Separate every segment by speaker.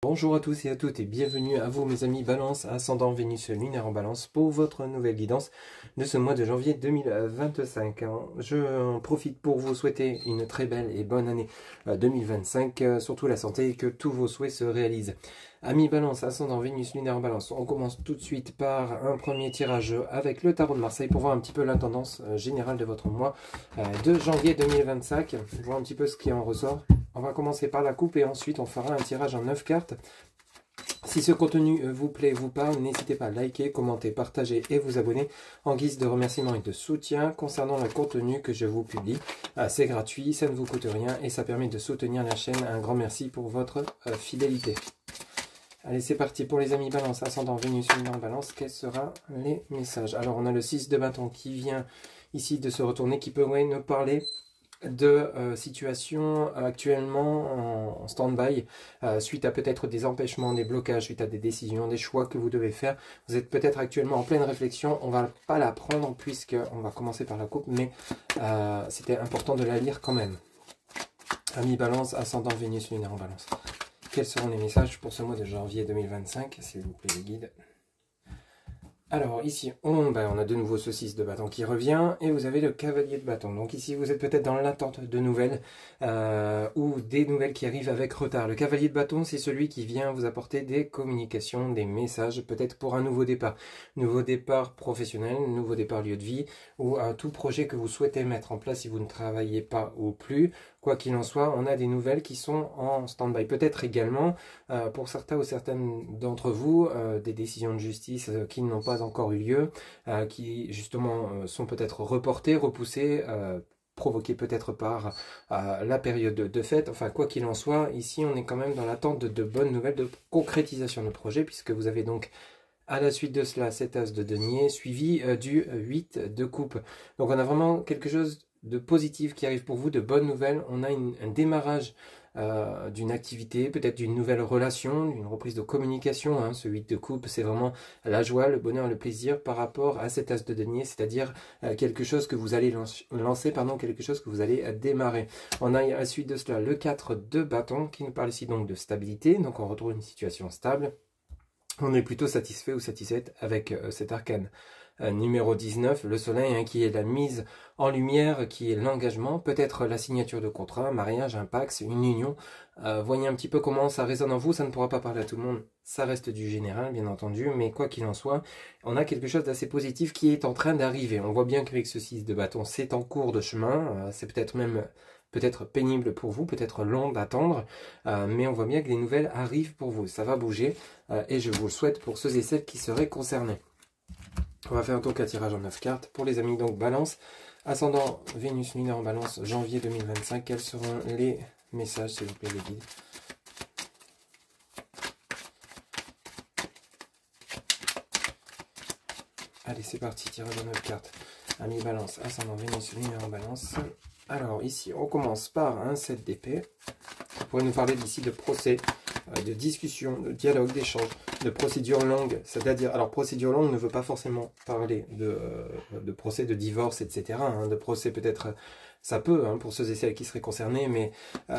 Speaker 1: Bonjour à tous et à toutes et bienvenue à vous mes amis Balance, ascendant Vénus lunaire en Balance pour votre nouvelle guidance de ce mois de janvier 2025. Je profite pour vous souhaiter une très belle et bonne année 2025, surtout la santé et que tous vos souhaits se réalisent. Amis Balance, ascendant Vénus lunaire en Balance, on commence tout de suite par un premier tirage avec le tarot de Marseille pour voir un petit peu la tendance générale de votre mois de janvier 2025, voir un petit peu ce qui en ressort. On va commencer par la coupe et ensuite on fera un tirage en 9 cartes. Si ce contenu vous plaît, vous parle, n'hésitez pas à liker, commenter, partager et vous abonner en guise de remerciement et de soutien concernant le contenu que je vous publie. C'est gratuit, ça ne vous coûte rien et ça permet de soutenir la chaîne. Un grand merci pour votre fidélité. Allez, c'est parti pour les amis Balance, ascendant Vénus lunaire en Balance. Quels seront les messages? Alors, on a le 6 de bâton qui vient ici de se retourner, qui peut nous parler de situation actuellement en stand-by, suite à peut-être des empêchements, des blocages, suite à des décisions, des choix que vous devez faire. Vous êtes peut-être actuellement en pleine réflexion, on va pas la prendre puisqu'on va commencer par la coupe, mais c'était important de la lire quand même. Amis Balance, ascendant Vénus lunaire en Balance. Quels seront les messages pour ce mois de janvier 2025, s'il vous plaît les guides? Alors ici, on a de nouveau ce 6 de bâton qui revient, et vous avez le cavalier de bâton. Donc ici, vous êtes peut-être dans l'attente de nouvelles, ou des nouvelles qui arrivent avec retard. Le cavalier de bâton, c'est celui qui vient vous apporter des communications, des messages, peut-être pour un nouveau départ. Nouveau départ professionnel, nouveau départ lieu de vie, ou un tout projet que vous souhaitez mettre en place si vous ne travaillez pas ou plus. Quoi qu'il en soit, on a des nouvelles qui sont en stand-by. Peut-être également, pour certains ou certaines d'entre vous, des décisions de justice qui n'ont pas encore eu lieu, qui justement sont peut-être reportées, repoussées, provoquées peut-être par la période de fête. Enfin, quoi qu'il en soit, ici on est quand même dans l'attente de bonnes nouvelles, de concrétisation de projet, puisque vous avez donc à la suite de cela cet as de denier, suivi du 8 de coupe. Donc on a vraiment quelque chose de positif qui arrive pour vous, de bonnes nouvelles. On a un démarrage d'une activité, peut-être d'une nouvelle relation, d'une reprise de communication. Hein. Ce 8 de coupe, c'est vraiment la joie, le bonheur, le plaisir par rapport à cet as de denier, c'est-à-dire quelque chose que vous allez lancer, quelque chose que vous allez démarrer. On a à la suite de cela le 4 de bâton qui nous parle ici donc de stabilité. Donc on retrouve une situation stable. On est plutôt satisfait ou satisfaite avec cet arcane. Numéro 19, le soleil, hein, qui est la mise en lumière, qui est l'engagement, peut-être la signature de contrat, un mariage, un pax, une union. Voyez un petit peu comment ça résonne en vous, ça ne pourra pas parler à tout le monde, ça reste du général bien entendu, mais quoi qu'il en soit, on a quelque chose d'assez positif qui est en train d'arriver. On voit bien qu'avec ce 6 de bâton, c'est en cours de chemin, c'est peut-être même pénible pour vous, peut-être long d'attendre, mais on voit bien que les nouvelles arrivent pour vous, ça va bouger, et je vous le souhaite pour ceux et celles qui seraient concernés. On va faire donc un tirage en 9 cartes. Pour les amis donc Balance, ascendant Vénus lunaire en Balance, janvier 2025, quels seront les messages, s'il vous plaît, les guides? Allez, c'est parti, tirage en 9 cartes. Amis Balance, ascendant Vénus lunaire en Balance. Alors ici, on commence par un 7 d'épée. Vous pourrez nous parler d'ici de procès, de discussion, de dialogue, d'échange, de procédure longue. C'est-à-dire, alors procédure longue ne veut pas forcément parler de procès de divorce, etc. Hein, de procès peut-être, ça peut, hein, pour ceux et celles qui seraient concernés, mais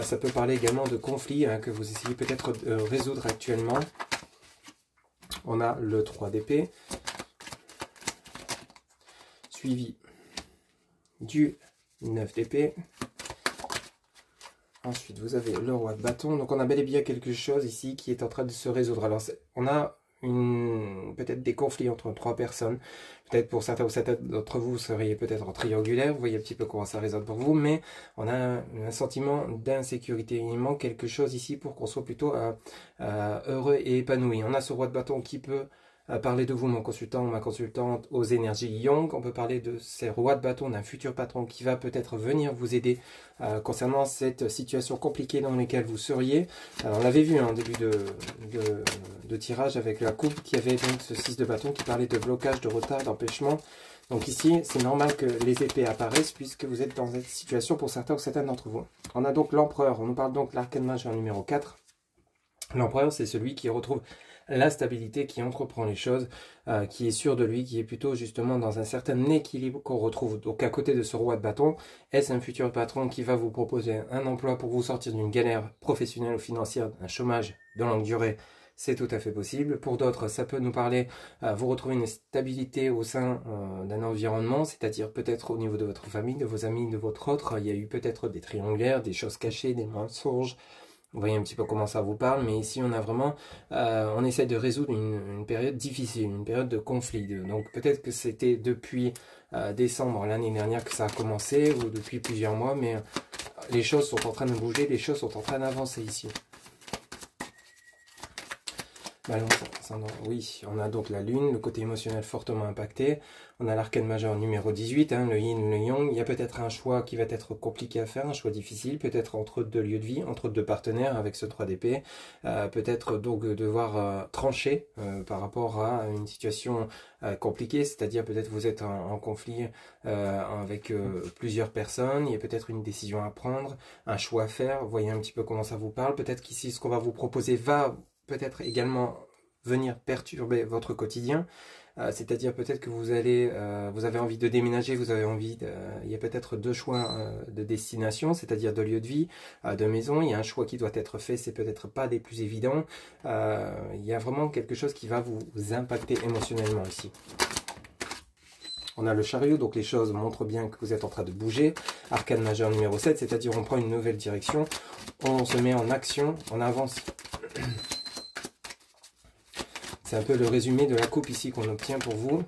Speaker 1: ça peut parler également de conflits hein, que vous essayez peut-être de résoudre actuellement. On a le 3 d'épée, suivi du 9 d'épée. Ensuite, vous avez le roi de bâton. Donc, on a bel et bien quelque chose ici qui est en train de se résoudre. Alors, on a peut-être des conflits entre 3 personnes. Peut-être pour certains ou certaines d'entre vous, vous seriez peut-être en triangulaire. Vous voyez un petit peu comment ça résonne pour vous. Mais on a un sentiment d'insécurité. Il manque quelque chose ici pour qu'on soit plutôt heureux et épanoui. On a ce roi de bâton qui peut parler de vous, mon consultant ou ma consultante, aux énergies Young. On peut parler de ces rois de bâton, d'un futur patron qui va peut-être venir vous aider concernant cette situation compliquée dans laquelle vous seriez. Alors, on l'avait vu en début de tirage avec la coupe qui avait donc ce 6 de bâton qui parlait de blocage, de retard, d'empêchement. Donc ici, c'est normal que les épées apparaissent puisque vous êtes dans cette situation pour certains ou certaines d'entre vous. On a donc l'empereur, on nous parle donc de l'arcane majeur numéro 4. L'empereur, c'est celui qui retrouve la stabilité, qui entreprend les choses, qui est sûr de lui, qui est plutôt justement dans un certain équilibre qu'on retrouve. Donc à côté de ce roi de bâton, est-ce un futur patron qui va vous proposer un emploi pour vous sortir d'une galère professionnelle ou financière, d'un chômage de longue durée, c'est tout à fait possible. Pour d'autres, ça peut nous parler, vous retrouvez une stabilité au sein d'un environnement, c'est-à-dire peut-être au niveau de votre famille, de vos amis, de votre autre. Il y a eu peut-être des triangulaires, des choses cachées, des mensonges. Vous voyez un petit peu comment ça vous parle, mais ici on a vraiment, on essaie de résoudre une période difficile, une période de conflit. Donc peut-être que c'était depuis décembre l'année dernière que ça a commencé, ou depuis plusieurs mois, mais les choses sont en train de bouger, les choses sont en train d'avancer ici. Balance, oui, on a donc la lune, le côté émotionnel fortement impacté. On a l'arcane majeur numéro 18, hein, le yin, le yang. Il y a peut-être un choix qui va être compliqué à faire, un choix difficile, peut-être entre deux lieux de vie, entre deux partenaires avec ce 3 d'épée. Peut-être donc devoir trancher par rapport à une situation compliquée, c'est-à-dire peut-être vous êtes en conflit avec plusieurs personnes, il y a peut-être une décision à prendre, un choix à faire. Vous voyez un petit peu comment ça vous parle. Peut-être qu'ici, ce qu'on va vous proposer va peut-être également venir perturber votre quotidien, c'est-à-dire peut-être que vous allez, vous avez envie de déménager, vous avez envie, il y a peut-être deux choix de destination, c'est-à-dire de lieu de vie, de maison, il y a un choix qui doit être fait, c'est peut-être pas des plus évidents, il y a vraiment quelque chose qui va vous impacter émotionnellement ici. On a le chariot, donc les choses montrent bien que vous êtes en train de bouger. Arcane majeur numéro 7, c'est-à-dire on prend une nouvelle direction, on se met en action, on avance. C'est un peu le résumé de la coupe ici qu'on obtient pour vous.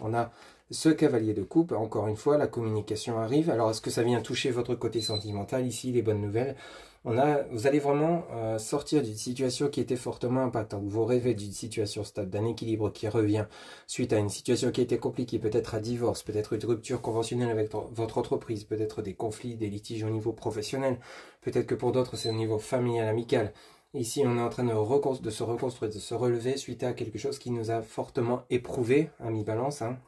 Speaker 1: On a ce cavalier de coupe. Encore une fois, la communication arrive. Alors, est-ce que ça vient toucher votre côté sentimental? Ici, les bonnes nouvelles. Vous allez vraiment sortir d'une situation qui était fortement impactante. Vous rêvez d'une situation stable, d'un équilibre qui revient suite à une situation qui était compliquée, peut-être un divorce, peut-être une rupture conventionnelle avec votre entreprise, peut-être des conflits, des litiges au niveau professionnel. Peut-être que pour d'autres, c'est au niveau familial, amical. Ici, on est en train de se reconstruire, de se relever suite à quelque chose qui nous a fortement éprouvé, à mi-balance. Hein.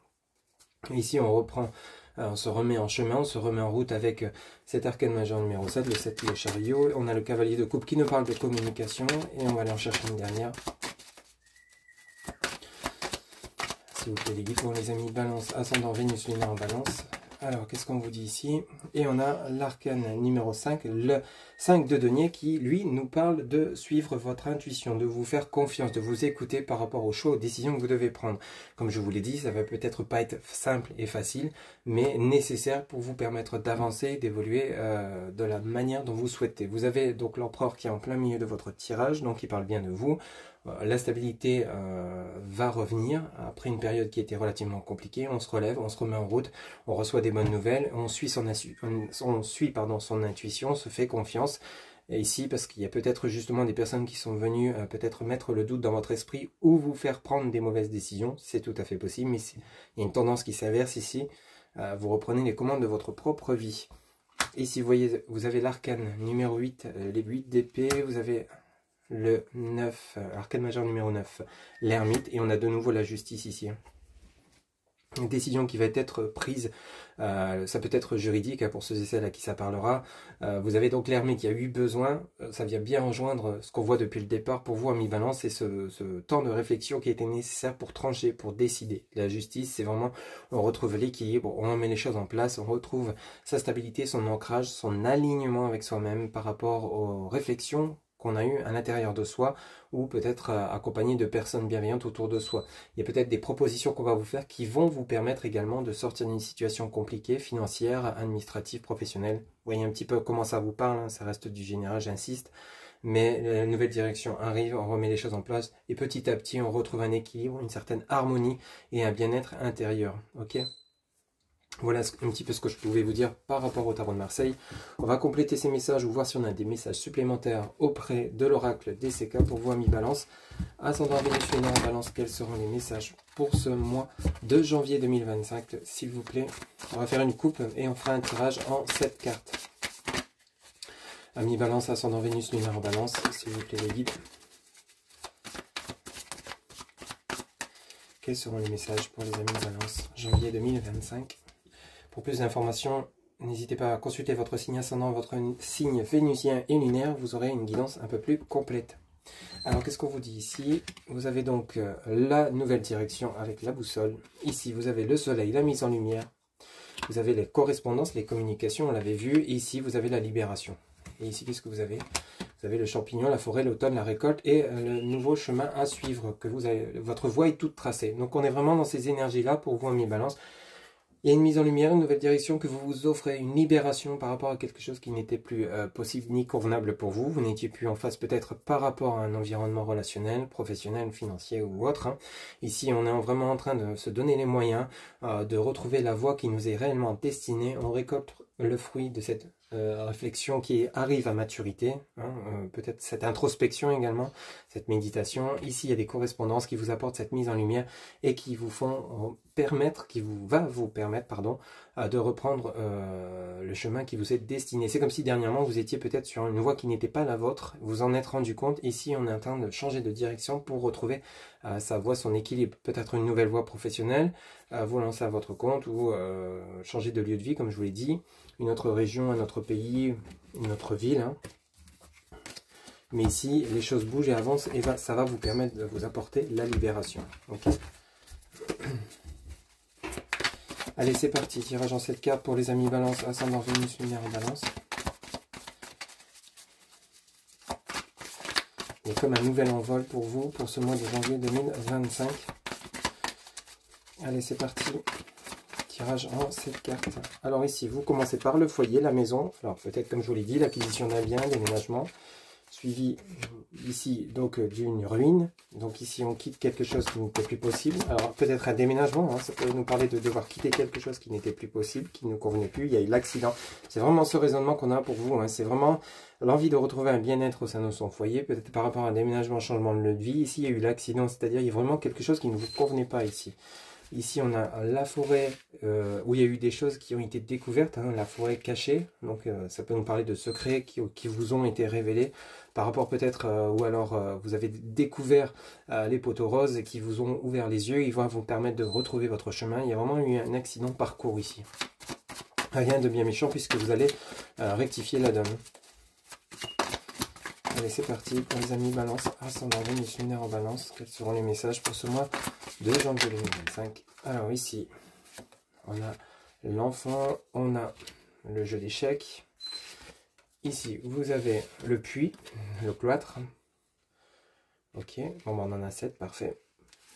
Speaker 1: Ici, on reprend, on se remet en chemin, on se remet en route avec cet arcane majeur numéro 7, le 7, le chariot. On a le cavalier de coupe qui nous parle de communication, et on va aller en chercher une dernière. S'il vous plaît, les guides pour les amis, balance, ascendant Vénus, lunaire en balance. Alors, qu'est-ce qu'on vous dit ici? Et on a l'arcane numéro 5, le 5 de denier, qui, lui, nous parle de suivre votre intuition, de vous faire confiance, de vous écouter par rapport aux choix, aux décisions que vous devez prendre. Comme je vous l'ai dit, ça va peut-être pas être simple et facile, mais nécessaire pour vous permettre d'avancer, d'évoluer de la manière dont vous souhaitez. Vous avez donc l'empereur qui est en plein milieu de votre tirage, donc il parle bien de vous. La stabilité va revenir après une période qui était relativement compliquée. On se relève, on se remet en route, on reçoit des bonnes nouvelles, on suit son intuition, on se fait confiance. Et ici, parce qu'il y a peut-être justement des personnes qui sont venues peut-être mettre le doute dans votre esprit ou vous faire prendre des mauvaises décisions. C'est tout à fait possible, mais il y a une tendance qui s'inverse ici. Vous reprenez les commandes de votre propre vie. Ici, vous voyez, vous avez l'arcane numéro 8, les 8 d'épée, vous avez le 9, arcane majeur numéro 9, l'ermite, et on a de nouveau la justice ici. Une décision qui va être prise, ça peut être juridique, hein, pour ceux et celles à qui ça parlera. Vous avez donc l'ermite qui a eu besoin, ça vient bien rejoindre ce qu'on voit depuis le départ pour vous à mi-balance, c'est ce temps de réflexion qui était nécessaire pour trancher, pour décider. La justice, c'est vraiment, on retrouve l'équilibre, on met les choses en place, on retrouve sa stabilité, son ancrage, son alignement avec soi-même par rapport aux réflexions qu'on a eu à l'intérieur de soi, ou peut-être accompagné de personnes bienveillantes autour de soi. Il y a peut-être des propositions qu'on va vous faire qui vont vous permettre également de sortir d'une situation compliquée, financière, administrative, professionnelle. Vous voyez un petit peu comment ça vous parle, hein, ça reste du général, j'insiste. Mais la nouvelle direction arrive, on remet les choses en place, et petit à petit, on retrouve un équilibre, une certaine harmonie et un bien-être intérieur. Ok ? Voilà un petit peu ce que je pouvais vous dire par rapport au tarot de Marseille. On va compléter ces messages ou voir si on a des messages supplémentaires auprès de l'oracle DCK pour vous à mi-balance. Ascendant Vénus lunaire en balance, quels seront les messages pour ce mois de janvier 2025, s'il vous plaît. On va faire une coupe et on fera un tirage en 7 cartes. À mi-balance, ascendant Vénus lunaire en balance, s'il vous plaît les guides. Quels seront les messages pour les amis de balance janvier 2025? Pour plus d'informations, n'hésitez pas à consulter votre signe ascendant, votre signe vénusien et lunaire. Vous aurez une guidance un peu plus complète. Alors, qu'est-ce qu'on vous dit ici? Vous avez donc la nouvelle direction avec la boussole. Ici, vous avez le soleil, la mise en lumière. Vous avez les correspondances, les communications, on l'avait vu. Et ici, vous avez la libération. Et ici, qu'est-ce que vous avez? Vous avez le champignon, la forêt, l'automne, la récolte et le nouveau chemin à suivre, que vous avez, votre voie est toute tracée. Donc on est vraiment dans ces énergies-là pour vous, amis Balance. Il y a une mise en lumière, une nouvelle direction que vous vous offrez, une libération par rapport à quelque chose qui n'était plus possible ni convenable pour vous. Vous n'étiez plus en face peut-être par rapport à un environnement relationnel, professionnel, financier ou autre. Hein. Ici, on est vraiment en train de se donner les moyens de retrouver la voie qui nous est réellement destinée. On récolte le fruit de cette réflexion qui arrive à maturité, hein, peut-être cette introspection également, cette méditation. Ici, il y a des correspondances qui vous apportent cette mise en lumière et qui vous font permettre, va vous permettre, pardon, de reprendre le chemin qui vous est destiné. C'est comme si dernièrement vous étiez peut-être sur une voie qui n'était pas la vôtre, vous en êtes rendu compte. Ici, on est en train de changer de direction pour retrouver sa voie, son équilibre. Peut-être une nouvelle voie professionnelle, vous lancer à votre compte ou changer de lieu de vie, comme je vous l'ai dit, une autre région, un autre pays, une autre ville. Hein. Mais ici, les choses bougent et avancent et ça va vous permettre de vous apporter la libération. Okay. Allez, c'est parti. Tirage en 7 cartes pour les amis Balance, ascendant Vénus, lunaire en Balance. Il y a comme un nouvel envol pour vous pour ce mois de janvier 2025. Allez, c'est parti. Tirage en 7 cartes. Alors ici, vous commencez par le foyer, la maison. Alors peut-être comme je vous l'ai dit, l'acquisition d'un bien, déménagement. Suivi ici donc d'une ruine. Donc ici, on quitte quelque chose qui n'était plus possible. Alors peut-être un déménagement. Hein, ça peut nous parler de devoir quitter quelque chose qui n'était plus possible, qui ne convenait plus. Il y a eu l'accident. C'est vraiment ce raisonnement qu'on a pour vous. Hein. C'est vraiment l'envie de retrouver un bien-être au sein de son foyer. Peut-être par rapport à un déménagement, changement de lieu de vie. Ici, il y a eu l'accident. C'est-à-dire il y a vraiment quelque chose qui ne vous convenait pas ici. Ici, on a la forêt où il y a eu des choses qui ont été découvertes, hein, la forêt cachée. Donc, ça peut nous parler de secrets qui vous ont été révélés par rapport peut-être, ou alors vous avez découvert les poteaux roses et qui vous ont ouvert les yeux. Ils vont vous permettre de retrouver votre chemin. Il y a vraiment eu un accident de parcours ici. Rien de bien méchant puisque vous allez rectifier la donne. Allez, c'est parti pour les amis Balance, ascendant Vénus, lunaire en Balance. Quels seront les messages pour ce mois de janvier 2025? Alors ici, on a l'enfant, on a le jeu d'échecs. Ici, vous avez le puits, le cloître. Ok, bon, on en a 7, parfait.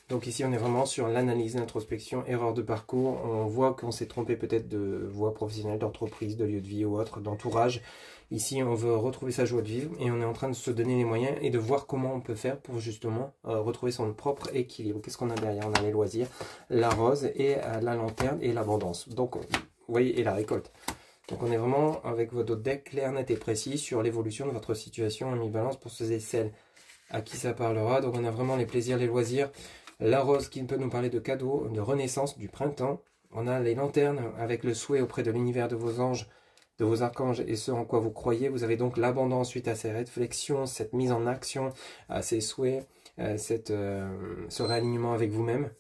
Speaker 1: Donc ici, on est vraiment sur l'analyse, l'introspection, erreur de parcours. On voit qu'on s'est trompé peut-être de voie professionnelle, d'entreprise, de lieu de vie ou autre, d'entourage. Ici, on veut retrouver sa joie de vivre et on est en train de se donner les moyens et de voir comment on peut faire pour justement retrouver son propre équilibre. Qu'est-ce qu'on a derrière? On a les loisirs, la rose et la lanterne et l'abondance. Donc, vous voyez, et la récolte. Donc, on est vraiment avec votre deck clair, net et précis sur l'évolution de votre situation en mi-balance pour ceux et celles à qui ça parlera. Donc, on a vraiment les plaisirs, les loisirs. La rose qui peut nous parler de cadeaux, de renaissance, du printemps. On a les lanternes avec le souhait auprès de l'univers de vos anges, de vos archanges et ce en quoi vous croyez. Vous avez donc l'abondance suite à ces réflexions, cette mise en action, à ces souhaits, ce réalignement avec vous-même.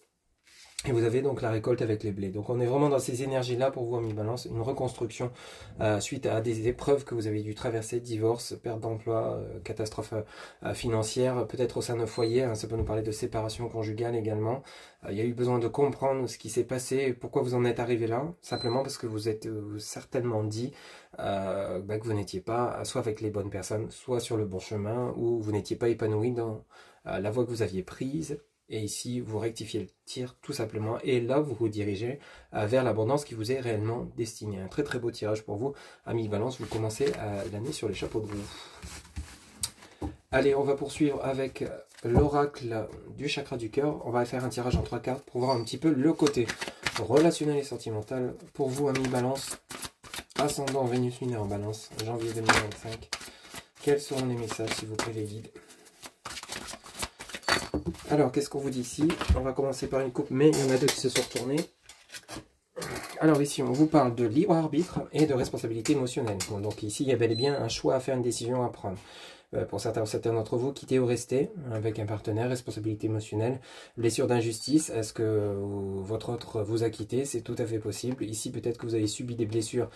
Speaker 1: Et vous avez donc la récolte avec les blés. Donc on est vraiment dans ces énergies-là pour vous en mi-balance. Une reconstruction suite à des épreuves que vous avez dû traverser, divorce, perte d'emploi, catastrophe financière, peut-être au sein d'un foyer. Hein, ça peut nous parler de séparation conjugale également. Il y a eu besoin de comprendre ce qui s'est passé, pourquoi vous en êtes arrivé là. Simplement parce que vous êtes certainement dit que vous n'étiez pas soit avec les bonnes personnes, soit sur le bon chemin, ou vous n'étiez pas épanoui dans la voie que vous aviez prise. Et ici, vous rectifiez le tir tout simplement. Et là, vous vous dirigez vers l'abondance qui vous est réellement destinée. Un très très beau tirage pour vous, amis Balance. Vous commencez l'année sur les chapeaux de roue. Allez, on va poursuivre avec l'oracle du chakra du cœur. On va faire un tirage en 3 cartes pour voir un petit peu le côté relationnel et sentimental. Pour vous, amis Balance, ascendant Vénus lunaire en Balance, janvier 2025. Quels seront les messages, s'il vous plaît, les guides? Alors, qu'est-ce qu'on vous dit ici? On va commencer par une coupe, mais il y en a deux qui se sont retournés. Alors ici, on vous parle de libre arbitre et de responsabilité émotionnelle. Bon, donc ici, il y a bel et bien un choix à faire, une décision à prendre. Pour certains d'entre vous, quitter ou rester avec un partenaire, responsabilité émotionnelle, blessure d'injustice, est-ce que votre autre vous a quitté? C'est tout à fait possible. Ici, peut-être que vous avez subi des blessures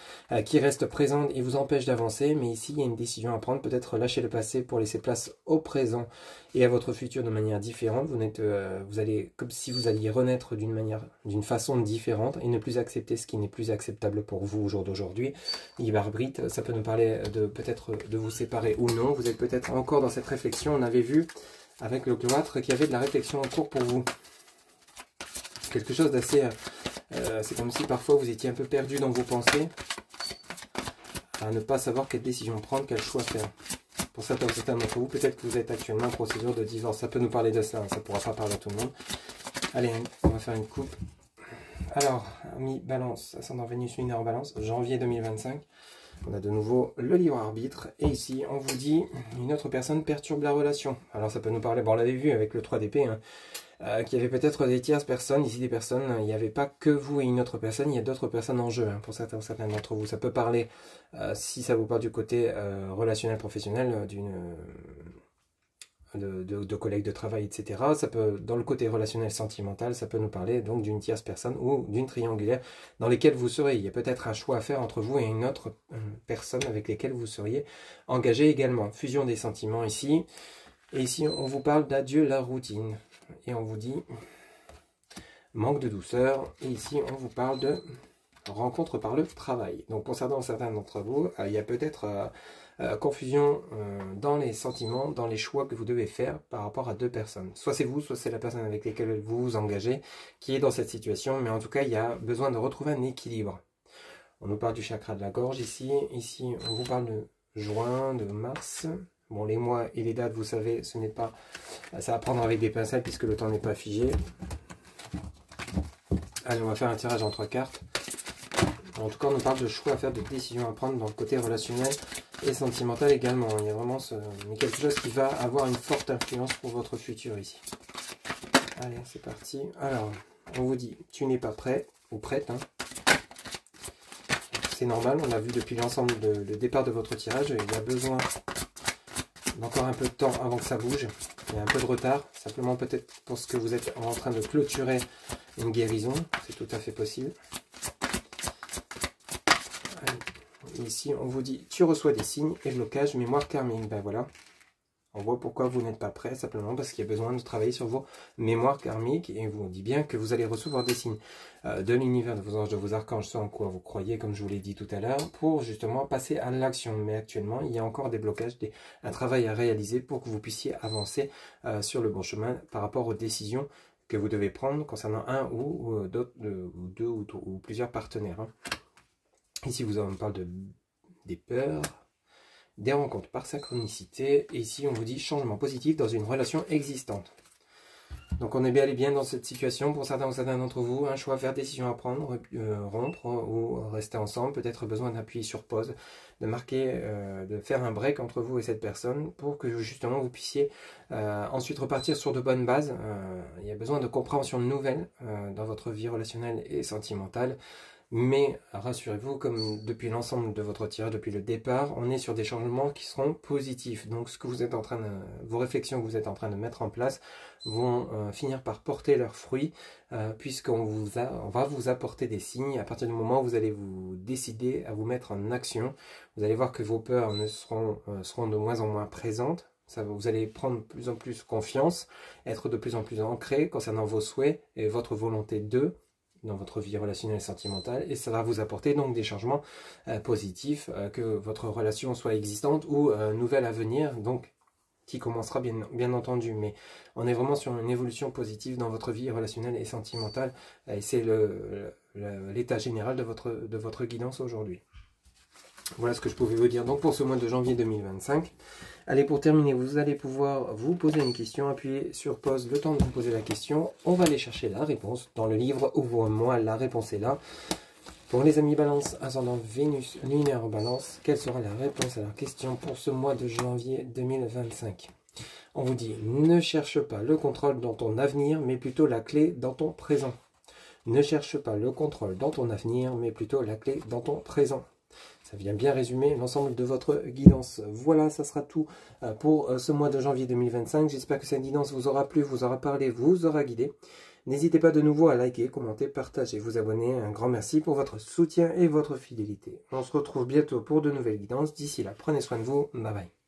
Speaker 1: qui restent présentes et vous empêchent d'avancer, mais ici, il y a une décision à prendre, peut-être lâcher le passé pour laisser place au présent et à votre futur de manière différente. Vous allez, comme si vous alliez renaître d'une façon différente et ne plus accepter ce qui n'est plus acceptable pour vous au jour d'aujourd'hui. Libre arbitre, ça peut nous parler de peut-être de vous séparer ou non. Vous êtes peut-être encore dans cette réflexion. On avait vu avec le cloître qu'il y avait de la réflexion en cours pour vous. Quelque chose d'assez... c'est comme si parfois vous étiez un peu perdu dans vos pensées, à ne pas savoir quelle décision prendre, quel choix faire. Pour certains d'entre vous, peut-être que vous êtes actuellement en procédure de divorce. Ça peut nous parler de cela, ça ne pourra pas parler à tout le monde. Allez, on va faire une coupe. Alors, ami Balance, ascendant Vénus lunaire en Balance, janvier 2025. On a de nouveau le libre arbitre. Et ici, on vous dit, une autre personne perturbe la relation. Alors, ça peut nous parler, bon, on l'avait vu avec le 3 d'épée, hein, qu'il y avait peut-être des tierces personnes. Ici, des personnes, il n'y avait pas que vous et une autre personne, il y a d'autres personnes en jeu, hein, pour certains d'entre vous. Ça peut parler, si ça vous parle du côté relationnel, professionnel, de collègues de travail, etc. Ça peut, dans le côté relationnel sentimental, ça peut nous parler donc d'une tierce personne ou d'une triangulaire dans lesquelles vous serez. Il y a peut-être un choix à faire entre vous et une autre personne avec lesquelles vous seriez engagé également. Fusion des sentiments ici. Et ici, on vous parle d'adieu la routine. Et on vous dit manque de douceur. Et ici, on vous parle de rencontre par le travail. Donc, concernant certains d'entre vous, il y a peut-être confusion dans les sentiments, dans les choix que vous devez faire par rapport à deux personnes. Soit c'est vous, soit c'est la personne avec laquelle vous vous engagez qui est dans cette situation. Mais en tout cas, il y a besoin de retrouver un équilibre. On nous parle du chakra de la gorge ici. Ici, on vous parle de juin, de mars. Bon, les mois et les dates, vous savez, ce n'est pas... Ça va prendre avec des pincettes puisque le temps n'est pas figé. Allez, on va faire un tirage en 3 cartes. En tout cas, on nous parle de choix à faire, de décisions à prendre dans le côté relationnel et sentimental également. Il y a vraiment quelque chose qui va avoir une forte influence pour votre futur ici. Allez, c'est parti. Alors, on vous dit, tu n'es pas prêt ou prête, hein. C'est normal, on l'a vu depuis l'ensemble le départ de votre tirage. Il y a besoin d'encore un peu de temps avant que ça bouge. Il y a un peu de retard, simplement peut-être parce que vous êtes en train de clôturer une guérison. C'est tout à fait possible. Allez. Ici, on vous dit, tu reçois des signes et blocages, mémoire karmique. Ben voilà. On voit pourquoi vous n'êtes pas prêt, simplement parce qu'il y a besoin de travailler sur vos mémoires karmiques. Et vous dit bien que vous allez recevoir des signes de l'univers, de vos anges, de vos archanges, ce en quoi vous croyez, comme je vous l'ai dit tout à l'heure, pour justement passer à l'action. Mais actuellement, il y a encore des blocages, un travail à réaliser pour que vous puissiez avancer sur le bon chemin par rapport aux décisions que vous devez prendre concernant un ou deux ou plusieurs partenaires, hein. Ici, vous en parle des peurs, des rencontres par synchronicité, et ici on vous dit changement positif dans une relation existante. Donc on est bel et bien dans cette situation, pour certains ou certains d'entre vous, un choix à faire, décision à prendre, rompre ou rester ensemble, peut-être besoin d'appuyer sur pause, de marquer, de faire un break entre vous et cette personne, pour que justement vous puissiez ensuite repartir sur de bonnes bases. Il y a besoin de compréhension nouvelle dans votre vie relationnelle et sentimentale. Mais rassurez-vous, comme depuis l'ensemble de votre tirage, depuis le départ, on est sur des changements qui seront positifs. Donc ce que vous êtes en train vos réflexions que vous êtes en train de mettre en place vont finir par porter leurs fruits, puisqu'on va vous apporter des signes. À partir du moment où vous allez vous décider à vous mettre en action, vous allez voir que vos peurs seront de moins en moins présentes. Vous allez prendre de plus en plus confiance, être de plus en plus ancré concernant vos souhaits et votre volonté dans votre vie relationnelle et sentimentale, et ça va vous apporter donc des changements positifs, que votre relation soit existante ou nouvelle à venir, donc qui commencera bien entendu, mais on est vraiment sur une évolution positive dans votre vie relationnelle et sentimentale, et c'est l'état général de votre guidance aujourd'hui. Voilà ce que je pouvais vous dire donc pour ce mois de janvier 2025. Allez, pour terminer, vous allez pouvoir vous poser une question, appuyer sur pause le temps de vous poser la question. On va aller chercher la réponse dans le livre Ouvre-moi, la réponse est là. Pour les amis Balance, ascendant Vénus, lunaire en Balance, quelle sera la réponse à la question pour ce mois de janvier 2025? On vous dit, ne cherche pas le contrôle dans ton avenir, mais plutôt la clé dans ton présent. Ne cherche pas le contrôle dans ton avenir, mais plutôt la clé dans ton présent. Ça vient bien résumer l'ensemble de votre guidance. Voilà, ça sera tout pour ce mois de janvier 2025. J'espère que cette guidance vous aura plu, vous aura parlé, vous aura guidé. N'hésitez pas de nouveau à liker, commenter, partager, vous abonner. Un grand merci pour votre soutien et votre fidélité. On se retrouve bientôt pour de nouvelles guidances. D'ici là, prenez soin de vous. Bye bye.